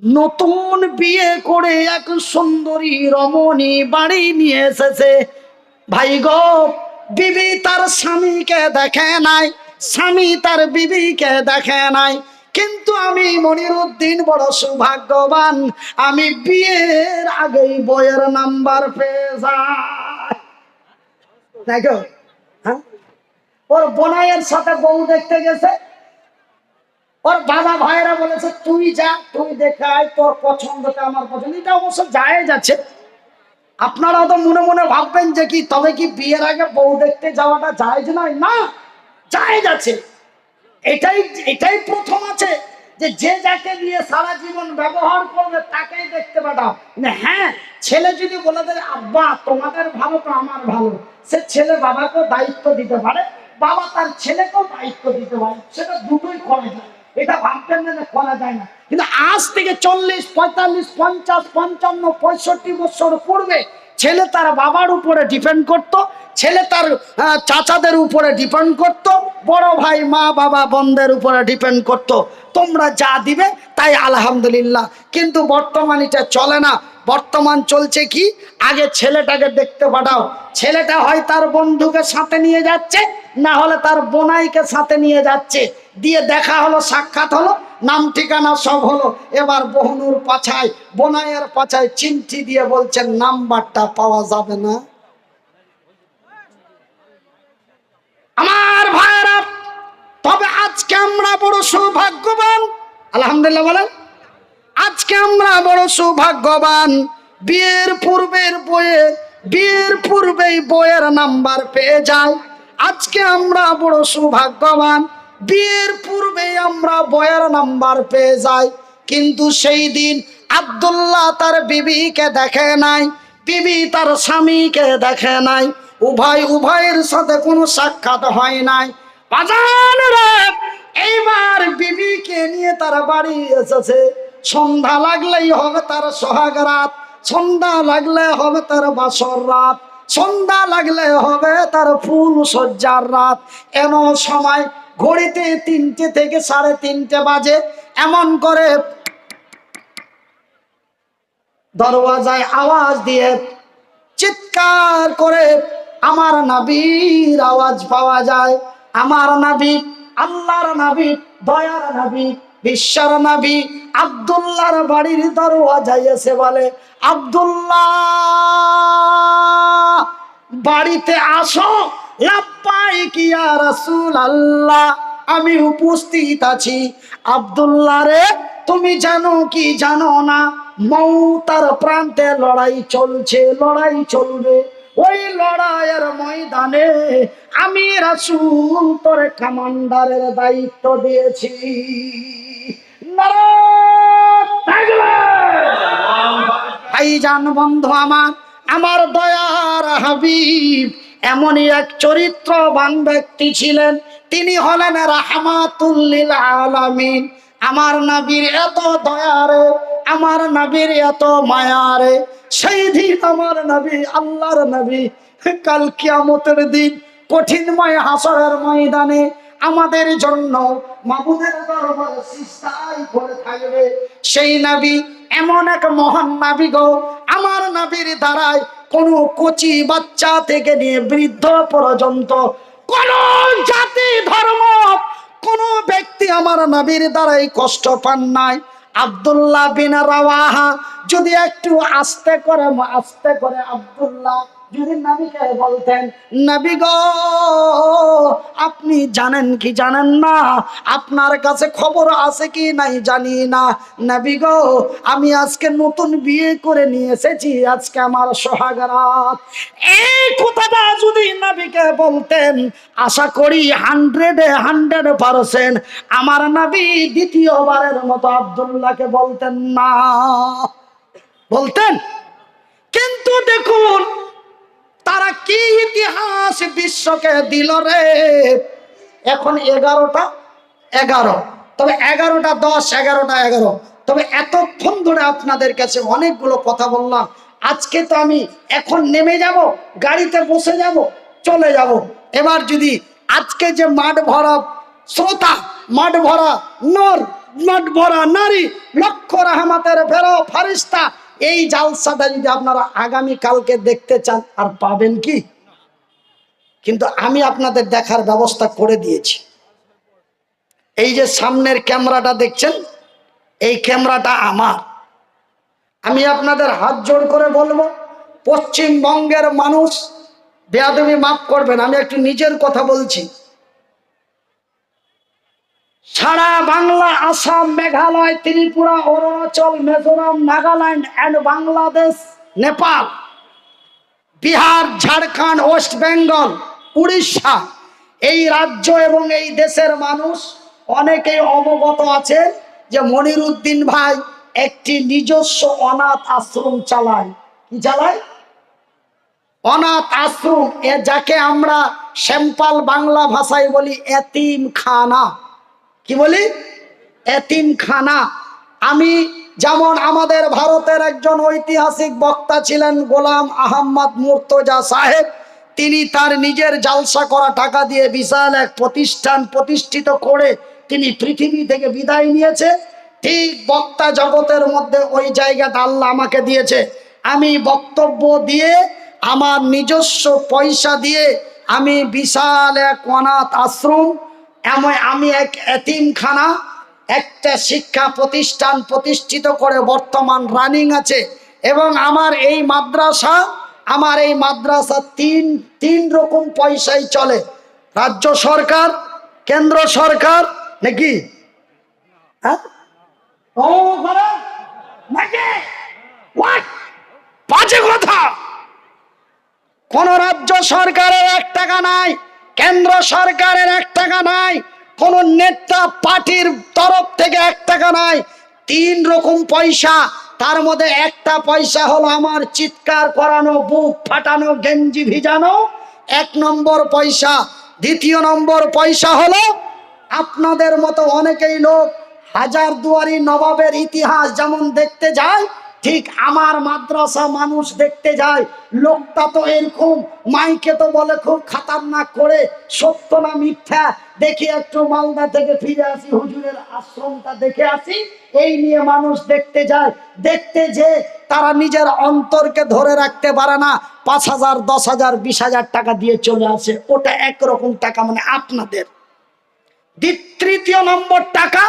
নতুন বিয়ে করে এক সুন্দরী রমণী বাড়ি নিয়ে এসেছে। ভাই গো, বিবি তার স্বামীকে দেখে নাই, স্বামী তার বিবিকে দেখে নাই। কিন্তু আমি মনিরুদ্দিন বড় সৌভাগ্যবান, আমি বিয়ের আগেই বইয়ের নাম্বার পেয়ে যাই। দেখো, হ্যাঁ, ওর বোনাইয়ের সাথে বউ দেখতে গেছে, ওর বাবা ভাইরা বলেছে তুই যা, তুই দেখাই তোর পছন্দটা আমার পছন্দ। এটা অবশ্য জায়েজ আছে। আপনারাও তো মনে মনে ভাববেন যে কি তবে কি বিয়ের আগে বউ দেখতে যাওয়াটা জায়েজ নয়? না, জায়েজ আছে। এটাই এটাই প্রথম আছে যে যে যাকে দিয়ে সারা জীবন ব্যবহার করবে তাকেই দেখতে পাঠাও। হ্যাঁ, ছেলে যদি বলে দেয় আব্বা তোমাদের ভালো তো আমার ভালো, সে ছেলে বাবাকেও দায়িত্ব দিতে পারে, বাবা তার ছেলেকেও দায়িত্ব দিতে পারে, সেটা দুটোই করা যায়। এটা ভাববেন না যে করা যায় না। কিন্তু আজ থেকে 40, 45, 50, 55, 65 বছর পূর্বে ছেলে তার বাবার উপরে ডিপেন্ড করত, ছেলে তার চাচাদের উপরে ডিপেন্ড করত, বড় ভাই মা বাবা বোনদের উপরে ডিপেন্ড করত। তোমরা যা দিবে তাই আলহামদুলিল্লাহ। কিন্তু বর্তমান এটা চলে না। বর্তমান চলছে কি, আগে ছেলেটাকে দেখতে পাঠাও, ছেলেটা হয় তার বন্ধুকে সাথে নিয়ে যাচ্ছে, না হলে তার বোনাইকে সাথে নিয়ে যাচ্ছে, দিয়ে দেখা হলো, সাক্ষাৎ হলো, নাম ঠিকানা সব হলো। এবার বহুনুর পাছায় বোনাইয়ের পাছায় চিমটি দিয়ে বলছেন নাম্বারটা পাওয়া যাবে না। আমার ভাইরা, তবে আজকে আমরা বড় সৌভাগ্যবান, আলহামদুলিল্লাহ বলেন। আজকে আমরা বড় সৌভাগ্যবান, বিয়ের পূর্বেই বইয়ের নাম্বার পেয়ে যাই। আজকে আমরা বড় সৌভাগ্যবান, বিয়ের পূর্বেই আমরা বইয়ের নাম্বার পেয়ে যাই। কিন্তু সেই দিন আব্দুল্লাহ তার বিবিকে দেখে নাই, বিবি তার স্বামীকে দেখে নাই, উভয়ের সাথে কোনো সাক্ষাৎ হয় নাই। বাজানরা, এইবার বিবিকে নিয়ে তার বাড়ি এসেছে। সন্ধ্যা লাগলেই হবে তার সোহাগ রাত, সন্ধ্যা লাগলে হবে তার বাসর রাত, সন্ধ্যা লাগলে হবে তার ফুল সজ্জার রাত। এমন সময় ঘড়িতে 3টে থেকে 3:30 বাজে। এমন করে দরওয়াজায় আওয়াজ দিয়ে চিৎকার করে আমার নবীর আওয়াজ পাওয়া যায়। আমার নবী, আল্লাহর নবী, দয়ার নবী, বিশ্বর নবী আব্দুল্লাহর বাড়ির দরওয়াজায় এসে বলে, আব্দুল্লাহ বাড়িতে আসো। লাব্বাইক ইয়া রাসূলুল্লাহ, আমি উপস্থিত আছি। আব্দুল্লাহ রে, তুমি জানো কি জানো না, মৌতার প্রান্তে লড়াই চলছে, লড়াই চলবে। ওই লড়াইয়ের ময়দানে আমি রাসূল তোর কমান্ডারের দায়িত্ব দিয়েছি। ভাইজান, বন্ধু আমার, আমার দয়ার হাবিব এমনই এক চরিত্রবান ব্যক্তি ছিলেন। তিনি হলেন রাহমাতুল লিল আলামিন। আমার নবীর এত দয়ারে, আমার নবীর এত মায়ারে, সেই দিন আমার নবী, আল্লাহর নবী, কাল কিয়ামতের দিন কঠিনময় হাসরের ময়দানে আমাদের জন্য মাবুদের দরবারে সিজদায় পড়ে থাকবে। সেই নবী এমন এক মহান নবী গো, আমার নবীর দ্বারায় কোনো কচি বাচ্চা থেকে নিয়ে বৃদ্ধ পর্যন্ত কোন জাতি ধর্ম কোন ব্যক্তি আমার নবীর দ্বারাই কষ্ট পান নাই। আব্দুল্লাহ বিন রাওয়াহা যদি একটু আস্তে করে আব্দুল্লাহ যদি নবীকে বলতেন, নবী গো আপনি জানেন কি জানেন না, আপনার কাছে খবর আছে কি নাই জানি না, নবী গো আমি আজকে নতুন বিয়ে করে নিয়ে এসেছি, আজকে আমার সোহাগ রাত, এই কথাটা যদি নবীকে বলতেন, আশা করি 100% আমার নবী দ্বিতীয়বারের মতো আব্দুল্লাহকে বলতেন না, বলতেন। কিন্তু দেখুন তারা কি ইতিহাস বিশ্বকে দিল রে। এখন 11টা 11, তবে 11টা 10, 11টা 11। তবে এতক্ষণ ধরে আপনাদের কাছে অনেকগুলো কথা বললাম। আজকে তো আমি এখন নেমে যাব, গাড়িতে বসে যাব, চলে যাব। এবার যদি আজকে যে মাঠ ভরা শ্রোতা, মাঠ ভরা নর রহমত ভরা নারী, লক্ষ রহমতের ফেরেশতা। এই জালসাটা যদি আপনারা আগামী কালকে দেখতে চান, আর পাবেন কি? কিন্তু আমি আপনাদের দেখার ব্যবস্থা করে দিয়েছি। এই যে সামনের ক্যামেরাটা দেখছেন, এই ক্যামেরাটা আমার। আমি আপনাদের হাত জোড় করে বলবো, পশ্চিমবঙ্গের মানুষ, বেয়াদবি মাফ করবেন, আমি একটু নিজের কথা বলছি। সারা বাংলা, আসাম, মেঘালয়, ত্রিপুরা, অরুণাচল, মিজোরাম, নাগাল্যান্ড এন্ড বাংলাদেশ, নেপাল, বিহার, ঝাড়খণ্ড, ওয়েস্ট বেঙ্গল, উড়িষ্যা, এই রাজ্য এবং এই দেশের মানুষ অনেকেই অবগত আছে যে মনিরুদ্দিন ভাই একটি নিজস্ব অনাথ আশ্রম চালায়। কি চালায়? অনাথ আশ্রম, যাকে আমরা সিম্পল বাংলা ভাষায় বলি এতিমখানা। কি বলি? এতিমখানা। আমি যেমন, আমাদের ভারতের একজন ঐতিহাসিক বক্তা ছিলেন গোলাম আহমদ মুর্তজা সাহেব, তিনি তার নিজের জালসা করা টাকা দিয়ে বিশাল এক প্রতিষ্ঠান প্রতিষ্ঠিত করে তিনি পৃথিবী থেকে বিদায় নিয়েছে। ঠিক বক্তা জগতের মধ্যে ওই জায়গাটা আল্লাহ আমাকে দিয়েছে। আমি বক্তব্য দিয়ে, আমার নিজস্ব পয়সা দিয়ে আমি বিশাল এক অনাথ আশ্রম, আমি এক এতিমখানা, একটা শিক্ষা প্রতিষ্ঠান প্রতিষ্ঠিত করে বর্তমান রানিং আছে। এবং আমার এই মাদ্রাসা তিন রকম পয়সায় চলে। রাজ্য সরকার, কেন্দ্র সরকার, নাকি? হ্যাঁ, বাজে কথা। কোন রাজ্য সরকারের 1 টাকা নাই, কেন্দ্র সরকারের 1 টাকা নাই, কোন নেতা পার্টির তরফ থেকে 1 টাকা নাই। 3 রকম পয়সা। তার মধ্যে একটা পয়সা হলো আমার চিৎকার করানো, বুক ফাটানো, গেঞ্জি ভিজানো, 1 নম্বর পয়সা। দ্বিতীয় নম্বর পয়সা হলো আপনাদের মতো অনেকেই লোক হাজারদুয়ারি নবাবের ইতিহাস যেমন দেখতে যায়, ঠিক আমার মাদ্রাসা মানুষ দেখতে যায়। লোকটা তো এরকম, মাইকে তো বলে খুব খাতারনাক করে, সত্য না মিথ্যা দেখি একটু মালদা থেকে ফিরে আসি, হুজুরের আশ্রমটা দেখে আসি, এই নিয়ে মানুষ দেখতে যায়। দেখতে যে তারা নিজের অন্তরকে ধরে রাখতে পারে না, 5,000, 10,000, 20,000 টাকা দিয়ে চলে আসে। ওটা একরকম টাকা, মানে আপনাদের। তৃতীয় নম্বর টাকা,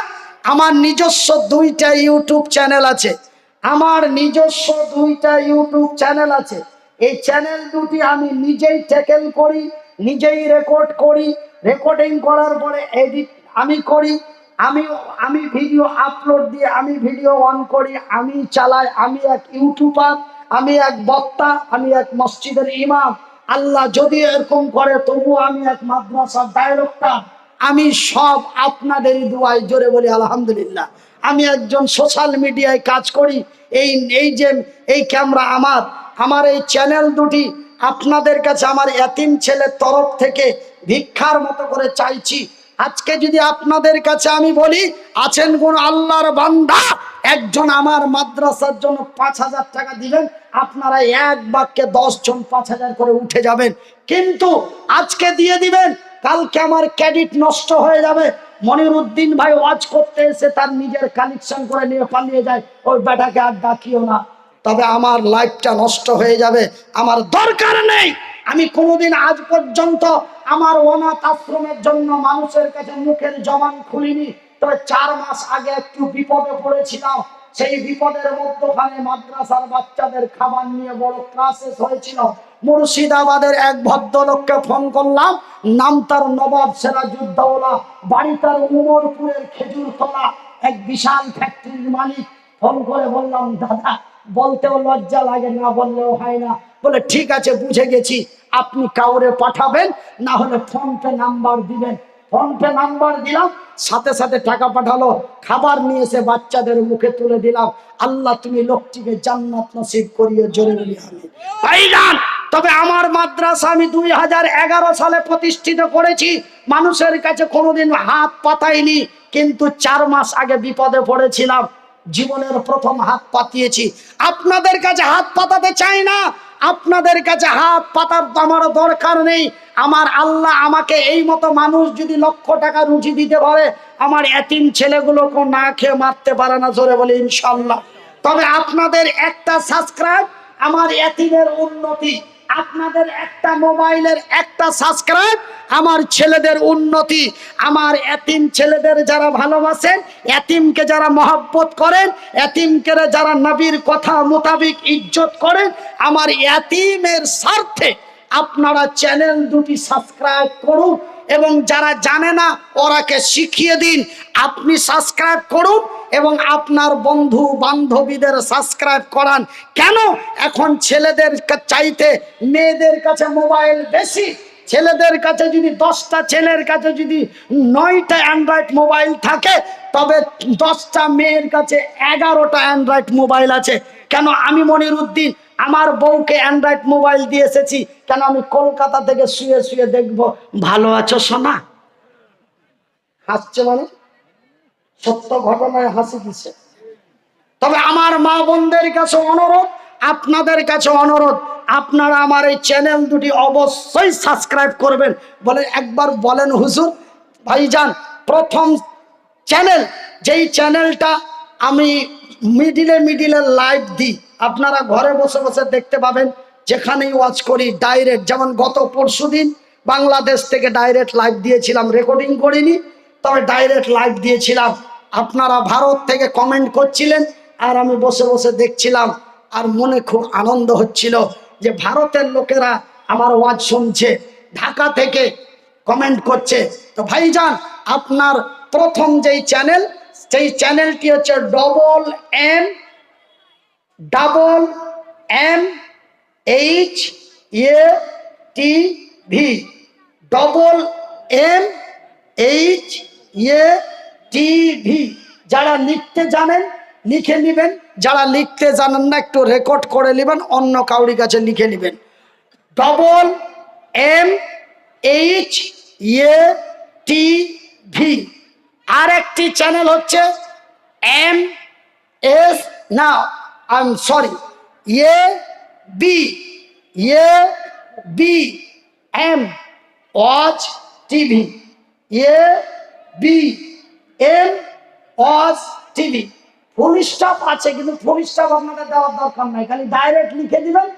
আমার নিজস্ব 2টা ইউটিউব চ্যানেল আছে। আমার নিজস্ব 2টা ইউটিউব চ্যানেল আছে। এই চ্যানেল দুটি আমি নিজেই ট্যাকেল করি, নিজেই রেকর্ড করি। রেকর্ডিং করার পরে এডিট আমি করি। আমি ভিডিও আপলোড দিয়ে আমি ভিডিও অন করি, আমি চালাই। আমি এক ইউটিউবার, আমি এক বক্তা, আমি এক মসজিদের ইমাম। আল্লাহ যদি এরকম করে, তবুও আমি এক মাদ্রাসার ডাইরেক্টর। আমি সব আপনাদেরই দোয়ায়, জোরে বলি আলহামদুলিল্লাহ। আমি একজন সোশ্যাল মিডিয়ায় কাজ করি। এই ক্যামেরা আমার এই চ্যানেল দুটি আপনাদের কাছে আমার এতিম ছেলের তরফ থেকে ভিক্ষার মতো করে চাইছি। আজকে যদি আপনাদের কাছে আমি বলি, আছেন কোন আল্লাহর বান্দা, একজন আমার মাদ্রাসার জন্য 5,000 টাকা দিবেন, আপনারা এক বাক্যে 10 জন 5,000 করে উঠে যাবেন। কিন্তু আজকে দিয়ে দিবেন, কালকে আমার ক্রেডিট নষ্ট হয়ে যাবে। মনিরুদ্দিন ভাই ওয়াজ করতে এসে তার নিজের কালেকশন করে নিয়ে পালিয়ে যায়, ওই বেটাকে আর ডাকিও না, তবে আমার লাইফটা নষ্ট হয়ে যাবে। আমার দরকার নেই। আমি কোনোদিন আজ পর্যন্ত আমার অনাথ আশ্রমের জন্য মানুষের কাছে মুখের জবান খুলিনি। তবে 4 মাস আগে একটু বিপদে পড়েছিলাম। সেই বিপদের মধ্যখানে মাদ্রাসার বাচ্চাদের খাবার নিয়ে বড় ক্রাইসিস হয়েছিল। মুর্শিদাবাদের এক ভদ্রলোককে ফোন করলাম, নাম তার নবাব সিরাজউদ্দৌলা, বাড়ি তার উমরপুরের খেজুরতলা, এক বিশাল ফ্যাক্টরির মালিক। ফোন করে বললাম, দাদা, বলতেও লজ্জা লাগে, না বললেও হয় না। বলে ঠিক আছে, বুঝে গেছি, আপনি কাউরে পাঠাবেন, না হলে ফোনপে নাম্বার দিবেন। ফোনপে নাম্বার দিলাম, সাথে সাথে টাকা পাঠালো। খাবার নিয়ে এসে বাচ্চাদের মুখে তুলে দিলাম। আল্লাহ তুমি লোকটিকে জান্নাত নসিব করিয়ে, জোরে বলি আমিন। ভাইজান, তবে আমার মাদ্রাসা আমি 2011 সালে প্রতিষ্ঠিত করেছি। মানুষের কাছে কোনোদিন হাত পাতাইনি, কিন্তু 4 মাস আগে বিপদে পড়েছিলাম, জীবনের প্রথম হাত পাতিয়েছি। আপনাদের কাছে হাত পাতাতে চাই না, আপনাদের কাছে হাত পাতার তো আমার দরকার নেই। আমার আল্লাহ আমাকে এই মতো মানুষ যদি লক্ষ টাকা রুজি দিতে পারে, আমার এতিম ছেলেগুলোকে না খেয়ে মারতে পারে না, জোরে বলে ইনশাল্লাহ। তবে আপনাদের একটা সাবস্ক্রাইব আমার এতিমের উন্নতি, আপনাদের একটা মোবাইলের একটা সাবস্ক্রাইব আমার ছেলেদের উন্নতি। আমার এতিম ছেলেদের যারা ভালোবাসেন, এতিমকে যারা মহব্বত করেন, এতিমকে যারা নবীর কথা মোতাবিক ইজ্জত করেন, আমার এতিমের স্বার্থে আপনারা চ্যানেল দুটি সাবস্ক্রাইব করুন। এবং যারা জানে না ওরাকে শিখিয়ে দিন। আপনি সাবস্ক্রাইব করুন এবং আপনার বন্ধু বান্ধবীদের সাবস্ক্রাইব করান। কেন? এখন ছেলেদের চাইতে মেয়েদের কাছে মোবাইল বেশি। ছেলেদের কাছে যদি 10টা ছেলের কাছে যদি 9টা অ্যান্ড্রয়েড মোবাইল থাকে, তবে 10টা মেয়ের কাছে 11টা অ্যান্ড্রয়েড মোবাইল আছে। কেন? আমি মনিরউদ্দিন আমার বউকে অ্যান্ড্রয়েড মোবাইল দিয়ে এসেছি। কেন? আমি কলকাতা থেকে শুয়ে শুয়ে দেখবো ভালো আছো সোনা। হাসছে মানে সত্য ঘটনায় হাসি দিচ্ছে। তবে আমার মা বোনদের কাছে অনুরোধ, আপনাদের কাছে অনুরোধ, আপনারা আমার এই চ্যানেল দুটি অবশ্যই সাবস্ক্রাইব করবেন। বলে একবার বলেন হুজুর। ভাইজান, প্রথম চ্যানেল, যেই চ্যানেলটা আমি মিডিলে লাইভ দিই, আপনারা ঘরে বসে বসে দেখতে পাবেন। যেখানেই ওয়াচ করি ডাইরেক্ট, যেমন গত পরশুদিন বাংলাদেশ থেকে ডাইরেক্ট লাইভ দিয়েছিলাম, রেকর্ডিং করিনি, তবে ডাইরেক্ট লাইভ দিয়েছিলাম। আপনারা ভারত থেকে কমেন্ট করছিলেন আর আমি বসে বসে দেখছিলাম, আর মনে খুব আনন্দ হচ্ছিল যে ভারতের লোকেরা আমার ওয়াজ শুনছে, ঢাকা থেকে কমেন্ট করছে। তো ভাইজান, আপনার প্রথম যেই চ্যানেল, সেই চ্যানেলটি হচ্ছে MMHATV। যারা লিখতে জানেন লিখে নেবেন, যারা লিখতে জানেন না একটু রেকর্ড করে নেবেন, অন্য কাউরি কাছে লিখে নেবেন। MMHATV। আর একটি চ্যানেল হচ্ছে ABM watch TV. ABM watch TV. Full stop আছে, কিন্তু ফুল স্টপ আপনাদের দেওয়ার দরকার নাই, খালি ডাইরেক্ট লিখে দিবেন,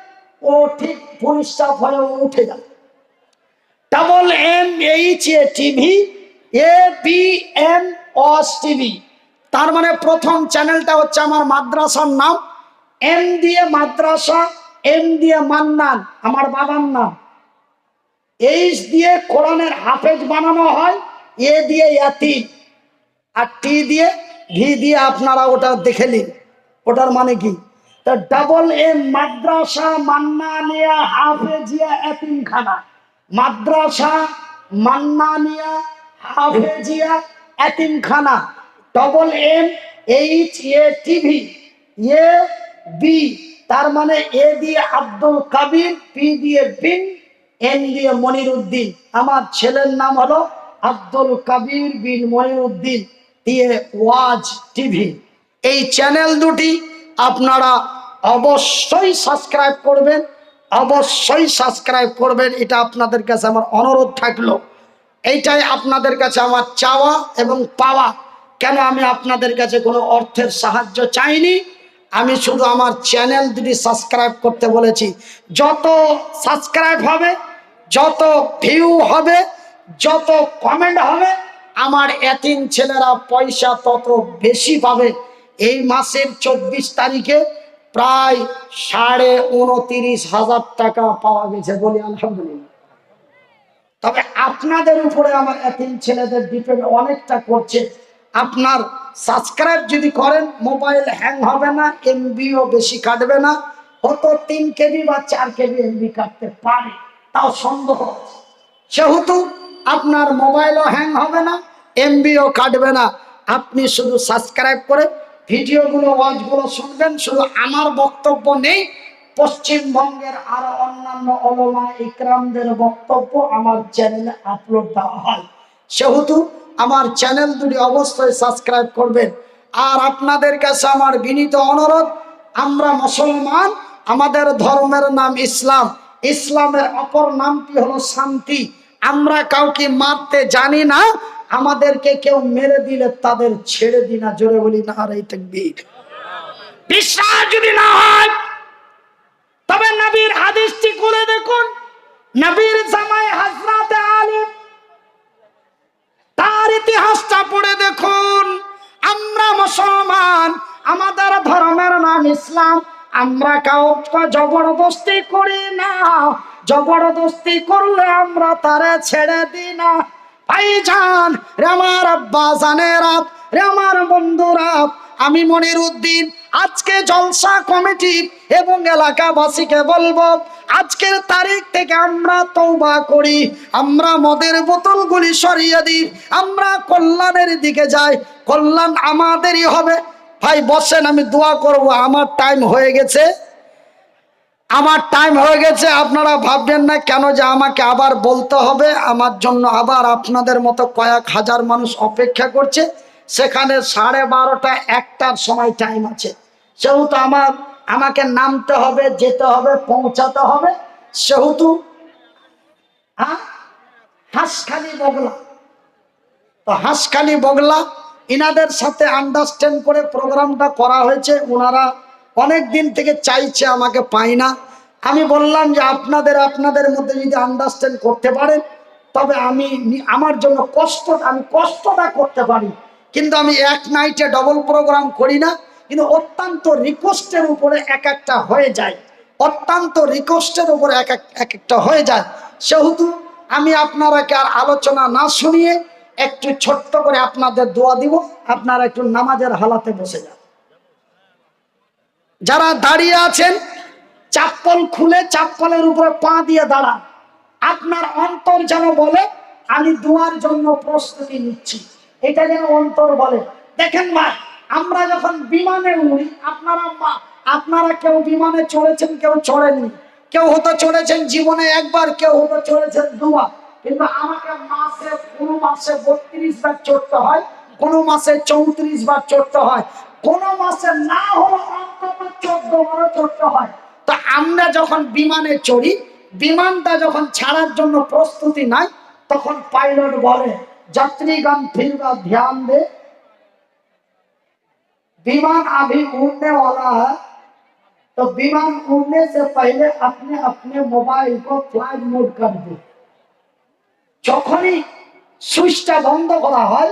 ও ঠিক ফুল স্টপ হয়ে উঠে যাবে। MMHATV, ABM watch TV. তার মানে প্রথম চ্যানেলটা হচ্ছে আমার মাদ্রাসার নাম, এম দিয়ে মাদ্রাসা, এম দিয়ে মান্নান আমার বাবার নাম, এইচ দিয়ে কোরআনের হাফেজ বানানো হয়, এ দিয়ে ইয়াতিম, আর টি দিয়ে ভি দিয়ে আপনারা ওটা দেখে নিন ওটার মানে কি। তা MMM মাদ্রাসা মান্নানিয়া হাফেজিয়া এতিমখানা, মাদ্রাসা মান্নানিয়া হাফেজিয়া এতিমখানা। MMHATV। AB, তার মানে এ দিয়ে আব্দুল কাবির, পি দিয়ে বিন, এন দিয়ে মনিরউদ্দিন। আমার ছেলের নাম হলো আব্দুল কাবির বিন মনিরউদ্দিন, দিয়ে ওয়াজ টিভি। এই চ্যানেল দুটি আপনারা অবশ্যই সাবস্ক্রাইব করবেন, অবশ্যই সাবস্ক্রাইব করবেন। এটা আপনাদের কাছে আমার অনুরোধ থাকলো, এইটাই আপনাদের কাছে আমার চাওয়া এবং পাওয়া। কেন? আমি আপনাদের কাছে কোনো অর্থের সাহায্য চাইনি, আমি শুধু আমার চ্যানেল দুটি সাবস্ক্রাইব করতে বলেছি। যত সাবস্ক্রাইব হবে, যত ভিউ হবে, যত কমেন্ট হবে, আমার এতিম ছেলেরা পয়সা তত বেশি পাবে। এই মাসের 24 তারিখে প্রায় 29,500 টাকা পাওয়া গেছে, বলি আলহামদুলিল্লাহ। তবে আপনাদের উপরে আমার এতিম ছেলেদের ডিপেন্ড অনেকটা করছে। আপনার সাবস্ক্রাইব যদি করেন, মোবাইল হ্যাং হবে না, এমবিও বেশি কাটবে না, হয়তো 3 KB বা 4 KB এমবি কাটতে পারে, তাও সন্দেহ। সেহেতু আপনার মোবাইলও হ্যাং হবে না, এমবিও কাটবে না। আপনি শুধু সাবস্ক্রাইব করে ভিডিওগুলো ওয়াজগুলো শুনবেন। শুধু আমার বক্তব্য নেই, পশ্চিমবঙ্গের আরো অন্যান্য ওলামা ইকরামদের বক্তব্য আমার চ্যানেলে আপলোড দেওয়া হয়। সেহেতু আমার চ্যানেল দুটি অবশ্যই সাবস্ক্রাইব করবেন। আর আপনাদের কাছে আমার বিনীত অনুরোধ, আমরা মুসলমান, আমাদের ধর্মের নাম ইসলাম, ইসলামের অপর নামটি হলো শান্তি। আমরা কাউকে মারতে জানি না, আমাদেরকে কেউ মেরে দিলে তাদের ছেড়ে দিই না। জোরে বলি নারে তাকবীর। বিশ্বাস যদি না হয় তবে নবীর হাদিসটি খুলে দেখুন। নবীর জামাই হযরত আলী, তার ইতিহাসটা পড়ে দেখুন। আমরা মুসলমান, আমাদের ধর্মের নাম ইসলাম, আমরা কাউকে জবরদস্তি করি না। জবরদস্তি করলে আমরা তারে ছেড়ে দিই না। ভাইজান রে, আমার আব্বা জানেরা, রে আমার বন্ধুরা, আমি মনিরউদ্দিন আজকে জলসা কমিটি এবং এলাকাবাসীকে বলবো, আজকের তারিখ থেকে আমরা তওবা করি, আমরা মদের বোতলগুলি সরিয়ে দিই, আমরা কল্যাণের দিকে যাই, কল্যাণ আমাদেরই হবে। ভাই বসেন, আমি দোয়া করব। আমার টাইম হয়ে গেছে, আমার টাইম হয়ে গেছে। আপনারা ভাববেন না কেন যে আমাকে আবার বলতে হবে। আমার জন্য আবার আপনাদের মতো কয়েক হাজার মানুষ অপেক্ষা করছে, সেখানে 12:30 1টার সময় টাইম আছে। সেহেতু আমাকে নামতে হবে, যেতে হবে, পৌঁছাতে হবে। সেহেতু হাঁসখালি বগলা, তো হাঁসখালি বগলা ইনাদের সাথে আন্ডারস্ট্যান্ড করে প্রোগ্রামটা করা হয়েছে। ওনারা অনেক দিন থেকে চাইছে, আমাকে পাই না। আমি বললাম যে আপনাদের মধ্যে যদি আন্ডারস্ট্যান্ড করতে পারেন তবে আমার জন্য আমি কষ্টটা করতে পারি, কিন্তু আমি এক নাইটে ডবল প্রোগ্রাম করি না। কিন্তু অত্যন্ত রিকোয়েস্টের উপরে এক একটা হয়ে যায়, অত্যন্ত রিকোয়েস্টের উপরে এক একটা হয়ে যায়। সেহেতু আমি আপনারাকে আর আলোচনা না শুনিয়ে একটু ছোট্ট করে আপনাদের দোয়া দিব। আপনারা একটু নামাজের হালাতে বসে যান। যারা দাঁড়িয়ে আছেন চাপ্পল খুলে চাপ্পলের উপরে পা দিয়ে দাঁড়ান। আপনার অন্তর যেন বলে আমি দোয়ার জন্য প্রস্তুতি নিচ্ছি, এটা যেন অন্তর বলে। দেখেন ভাই, আমরা যখন বিমানে উড়ি, আপনারা কেউ বিমানে চড়েছেন, কেউ চড়েননি, কেউ হয়তো চড়েছেন জীবনে একবার, কেউ হয়তো চড়েছেন দুবার। কিন্তু আমাকে কোনো মাসে 32 বার চড়তে হয়, কোনো মাসে 34 বার চড়তে হয়, কোনো মাসে না হলো অন্তত 14 বার চড়তে হয়। তো আমরা যখন বিমানে চড়ি, বিমানটা যখন ছাড়ার জন্য প্রস্তুতি নাই, তখন পাইলট বলে যাত্রীগণ फिर ध्यान दे, विमान अभी उड़ने वाला है, तो विमान उड़ने से पहले अपने अपने मोबाइल को फ्लाइट मोड कर दो। যখনই সুইচটা বন্ধ করা হয়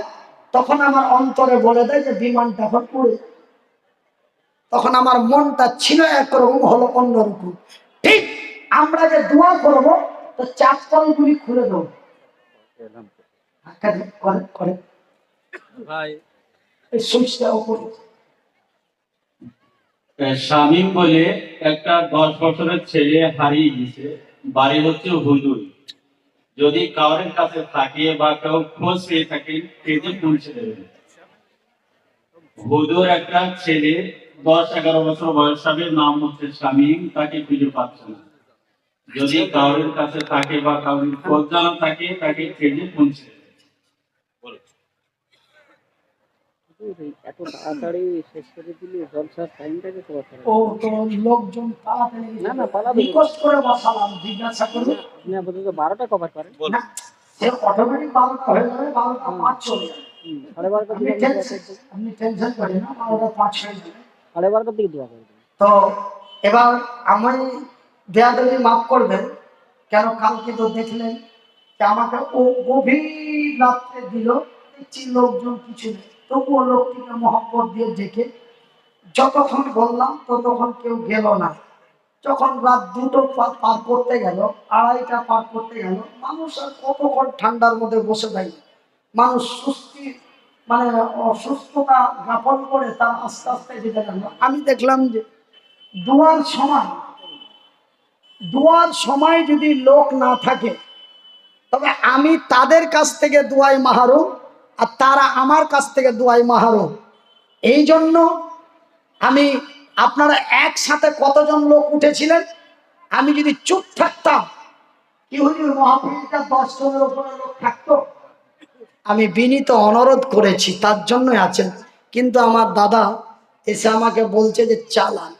তখন আমার অন্তরে বলে দেয় যে বিমানটা এখন উড়ে। তখন আমার মনটা ছিল একরকম, হলো অন্যরকম। ঠিক আমরা যে দোয়া করব, তো চাপ্পলগুলি খুলে দেবো। করে ভাই এই সুইচটা উপরে। শামীম বলে একটা 10 বছরের ছেলে হারিয়ে গেছে, বাড়ি হচ্ছে হুজুরি। যদি কারোর কাছে থাকে বা কেউ খোঁজ পেয়ে থাকেন, পেজে পৌঁছে দেবেন। হুজুর একটা ছেলে 10-11 বছর বয়স হবে, নাম হচ্ছে শামীম, তাকে খুঁজে পাচ্ছে না। যদি কারোর কাছে থাকে বা কারোর খোঁজ জানা থাকে, তাকে পেজে পৌঁছে দেবেন। এত তাড়াতাড়ি শেষ করে দিলি জলসার টাইমটাকে তো কথা ও তো লোকজন তাড়াতাড়ি না পালাবে, রিকোয়েস্ট করে বসালাম, জিজ্ঞাসা করুন। আপনি আপাতত 12টা কভার করেন, না সে অটোমেটিক 12টা হয়ে যাবে, 12টা 5 চলে যাবে। 12:30টার দিকে আপনি টেনশন করেন না, 12টা 5 হয়ে যাবে। 12:30টার দিকে দোয়া করবেন। তো এবার আমি বেয়াদবি মাফ করবেন, কেন কালকে তো দেখলেন যে আমাকে ও গভীর রাত্রে দিল, দেখছি লোকজন কিছু নেই, তবুও লোকটিকে মহব্বত দিয়ে ডেকে যতক্ষণ বললাম ততক্ষণ কেউ গেল না। যখন রাত 2টো পার করতে গেল, 2:30টা পার করতে গেল, মানুষ আর কতক্ষণ ঠান্ডার মধ্যে বসে থাকে। মানুষ অসুস্থতা জ্ঞাপন করে তার আস্তে আস্তে যেতে লাগলো। আমি দেখলাম যে দোয়ার সময় যদি লোক না থাকে, তবে আমি তাদের কাছ থেকে দোয়াই মাহরুম আর তারা আমার কাছ থেকে দোয়াই মাহরুম। এই জন্য আপনারা একসাথে কতজন লোক উঠেছিলেন, আমি যদি চুপ থাকতাম, কি হুজুর মাহফিলটা 10 জনের উপরে লোক থাকতো। আমি বিনীত অনুরোধ করেছি, তার জন্যই আছেন। কিন্তু আমার দাদা এসে আমাকে বলছে যে চালান,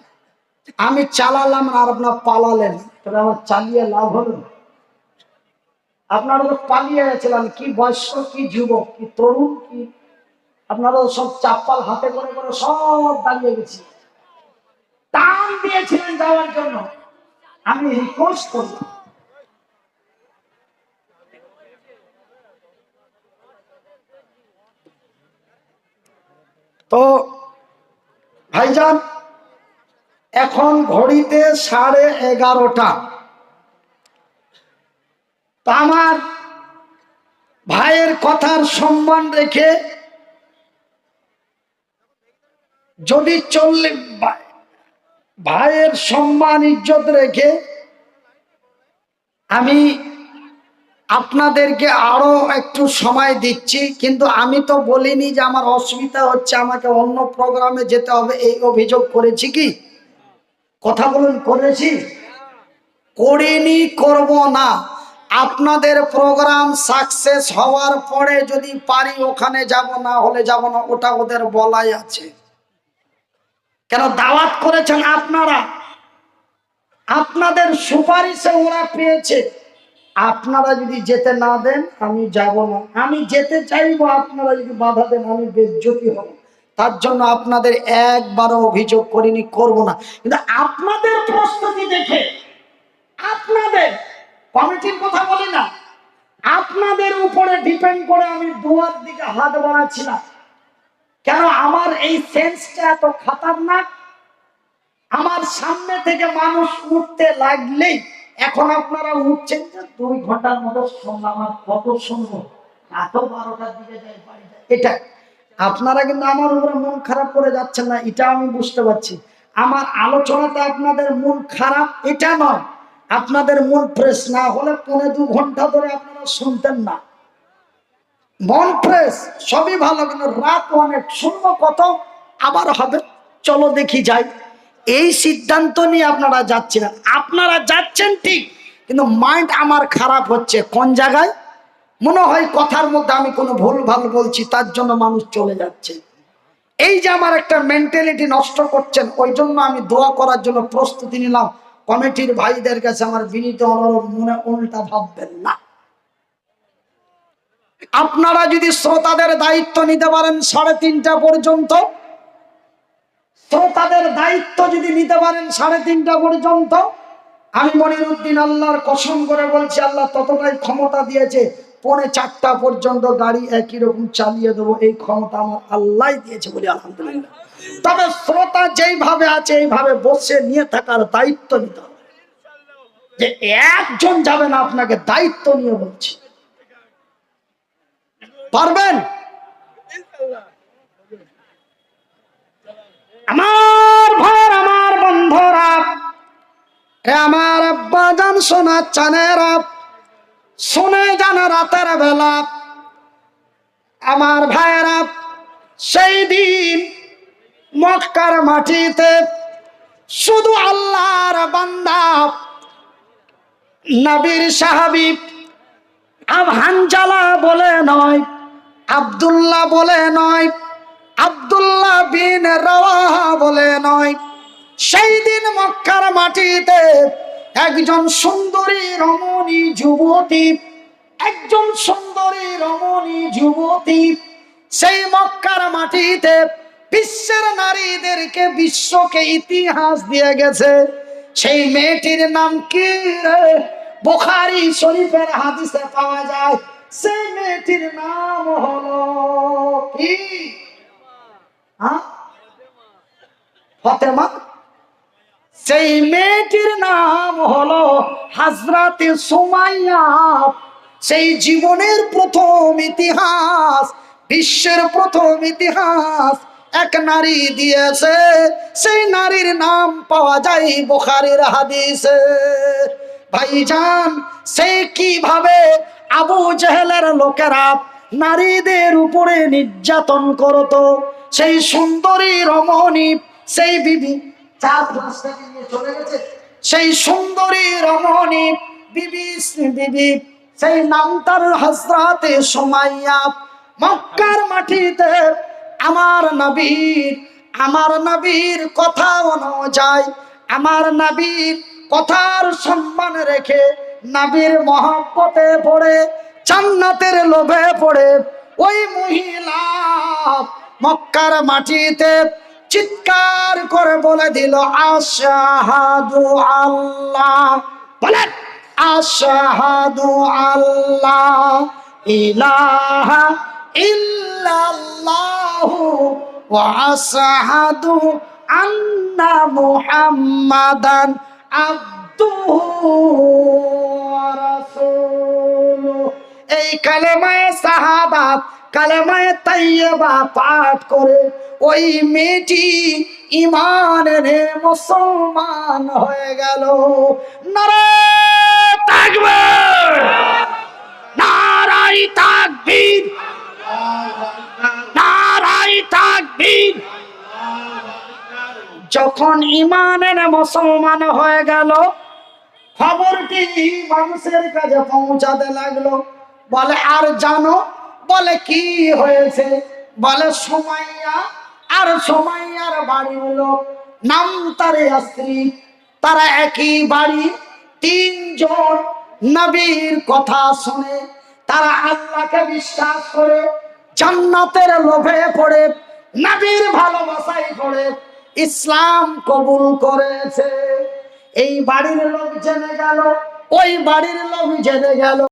আমি চালালাম আর আপনার পালালেন, তাহলে আমার চালিয়ে লাভ হলো? আপনারা তো পালিয়ে গেছিলেন, কি বয়স্ক কি যুবক কি তরুণ কি, আপনারা সব চাপ্পাল হাতে করে করে সব দাঁড়িয়ে গেছি, টান দিয়েছিলেন যাওয়ার জন্য। আমি রিকোয়েস্ট করলাম, তো ভাইজান এখন ঘড়িতে 11:30। তা আমার ভাইয়ের কথার সম্মান রেখে যদি ভাইয়ের সম্মান ইজ্জত রেখে আমি আপনাদেরকে আরো একটু সময় দিচ্ছি, কিন্তু আমি তো বলিনি যে আমার অসুবিধা হচ্ছে আমাকে অন্য প্রোগ্রামে যেতে হবে, এই অভিযোগ করেছি কি? কথা বলুন, করেছি? করিনি, করব না। আপনাদের প্রোগ্রাম সাকসেস হওয়ার পরে যদি পারি ওখানে যাব, না হলে যাব না, ওটা ওদের বলাই আছে। কেন দাওয়াত করেছেন আপনারা, আপনাদের সুপারিশে ওরা পেয়েছে। আপনারা যদি যেতে না দেন আমি যাব না, আমি যেতে চাইবো, আপনারা যদি বাধা দেন আমি বেজ্জতি হব। তার জন্য আপনাদের একবারও অভিযোগ করিনি, করব না। কিন্তু আপনাদের প্রস্তুতি দেখে, আপনাদের কমিটির কথা বলি না, আপনাদের উপরে ডিপেন্ড করে আমি দুয়ার দিকে হাত বাড়াচ্ছিলাম। কেন আমার এই সেন্সটা এত খাতারনাক, আমার সামনে থেকে মানুষ উঠতে লাগলেই, এখন আপনারা উঠছেন যে 2 ঘন্টার মতো শুনলাম, আর কত শুনবো, এত 12টার দিকে যাই বাড়ি যায়, এটা আপনারা কিন্তু আমার উপরে মন খারাপ করে যাচ্ছেন না, এটা আমি বুঝতে পারছি। আমার আলোচনাতে আপনাদের মন খারাপ এটা নয়, আপনাদের মন ফ্রেশ না হলে 1.5-2 ঘন্টা ধরে আপনারা শুনতেন না। মন ফ্রেশ সবই ভালো, কিন্তু রাত অনেক, শুনবো কত, আবার হবে, চলো দেখি যাই, এই সিদ্ধান্ত নিয়ে আপনারা যাচ্ছেন। আপনারা যাচ্ছেন ঠিক, কিন্তু মাইন্ড আমার খারাপ হচ্ছে কোন জায়গায়, মনে হয় কথার মধ্যে আমি কোনো ভুল ভাল বলছি, তার জন্য মানুষ চলে যাচ্ছে। এই যে আমার একটা মেন্টালিটি নষ্ট করছেন, ওই জন্য আমি দোয়া করার জন্য প্রস্তুতি নিলাম। কমিটির ভাইদের কাছে আমার বিনীত অনুরোধ, মনে উল্টা ভাববেন না। আপনারা যদি শ্রোতাদের দায়িত্ব নিতে পারেন 3:30 পর্যন্ত, শ্রোতাদের দায়িত্ব যদি নিতে পারেন 3:30 পর্যন্ত, আমি মনিরুদ্দিন আল্লাহর কসম করে বলছি, আল্লাহ ততটাই ক্ষমতা দিয়েছে, 3:45 পর্যন্ত গাড়ি একই রকম চালিয়ে দেবো, এই ক্ষমতা আমার আল্লাহ দিয়েছে বলি আলহামদুলিল্লাহ। তবে শ্রোতা যেইভাবে আছে এইভাবে বসে নিয়ে থাকার দায়িত্ব নিতে হবে, যে একজন যাবে না, আপনাকে দায়িত্ব নিয়ে বলছি, পারবেন? আমার ভাই, আমার বন্ধুরা, আমার আব্বা জান, সোনা চানেরা, শুনে যান রাতের বেলা, আমার ভাইয়েরা, সেই দিন মক্কার মাটিতে শুধু আল্লাহর বান্দা নবীর সাহাবী হানজালা বলে নয়, আব্দুল্লাহ বলে নয়, আব্দুল্লাহ বিন রাওয়াহা বলে নয়, সেই দিন মক্কার মাটিতে একজন সুন্দরী রমণী যুবতী, একজন সুন্দরী রমণী যুবতী সেই মক্কার মাটিতে বিশ্বের নারীদেরকে, বিশ্বকে ইতিহাস দিয়ে গেছে। সেই মেয়েটির নাম কি? বুখারী শরীফের হাদিসে পাওয়া যায়। সেই মেয়েটির নাম হলো কি? ফাতেমা। সেই মেয়েটির নাম হলো হযরত সুমাইয়া। সেই জীবনের প্রথম ইতিহাস, বিশ্বের প্রথম ইতিহাস এক নারী দিয়েছে। সেই নারীর নাম পাওয়া যায় বুখারীর হাদিসে। ভাইজান, সেই কিভাবে আবু জেহেলের লোকেরা নারীদের উপরে নির্যাতন করত, সেই সুন্দরী রমণী, সেই বিবি চলে গেছে, সেই সুন্দরী রমণী বিবি, সেই নাম তার হযরত সুমাইয়া। মক্কার মাটিতে আমার নবীর কথা অনুযায়ী আমার নবীর কথার সম্মান রেখে, নবীর মহব্বতে পড়ে, জান্নাতের লোভে পড়ে ওই মহিলা মক্কার মাটিতে চিৎকার করে বলে দিল, আশহাদু আল্লাহ, বলেন আশহাদু আল্লাহ ইলাহা ইল্লাল্লাহু ওয়া আশহাদু আন্না মুহাম্মাদান আবদুহু ওয়া রাসূলুহু। এই কালেমায়ে শাহাদাত, কালেমায়ে তাইয়্যিবা পাঠ করে ওই মেয়েটি ঈমান এনে মুসলমান হয়ে গেল। নারে তাকবীর, নারায়ে তাকবীর, নারায়ে তাকবীর। যখন ঈমান এনে মুসলমান হয়ে গেল, খবরটি মানুষের কাছে পৌঁছাতে লাগলো। বলে আর জানো, বলে কি হয়েছে? বলে সুমাইয়া আর সুমাইয়ার বাড়ি হলো নাম তারে স্ত্রী, তারা একই বাড়ি, তিনজন নবীর কথা শুনে তারা আল্লাহকে বিশ্বাস করে, জান্নাতের লোভে পড়ে, নবীর ভালোবাসায় পড়ে ইসলাম কবুল করেছে। এই বাড়ির লোক জেনে গেল, ওই বাড়ির লোক জেনে গেল।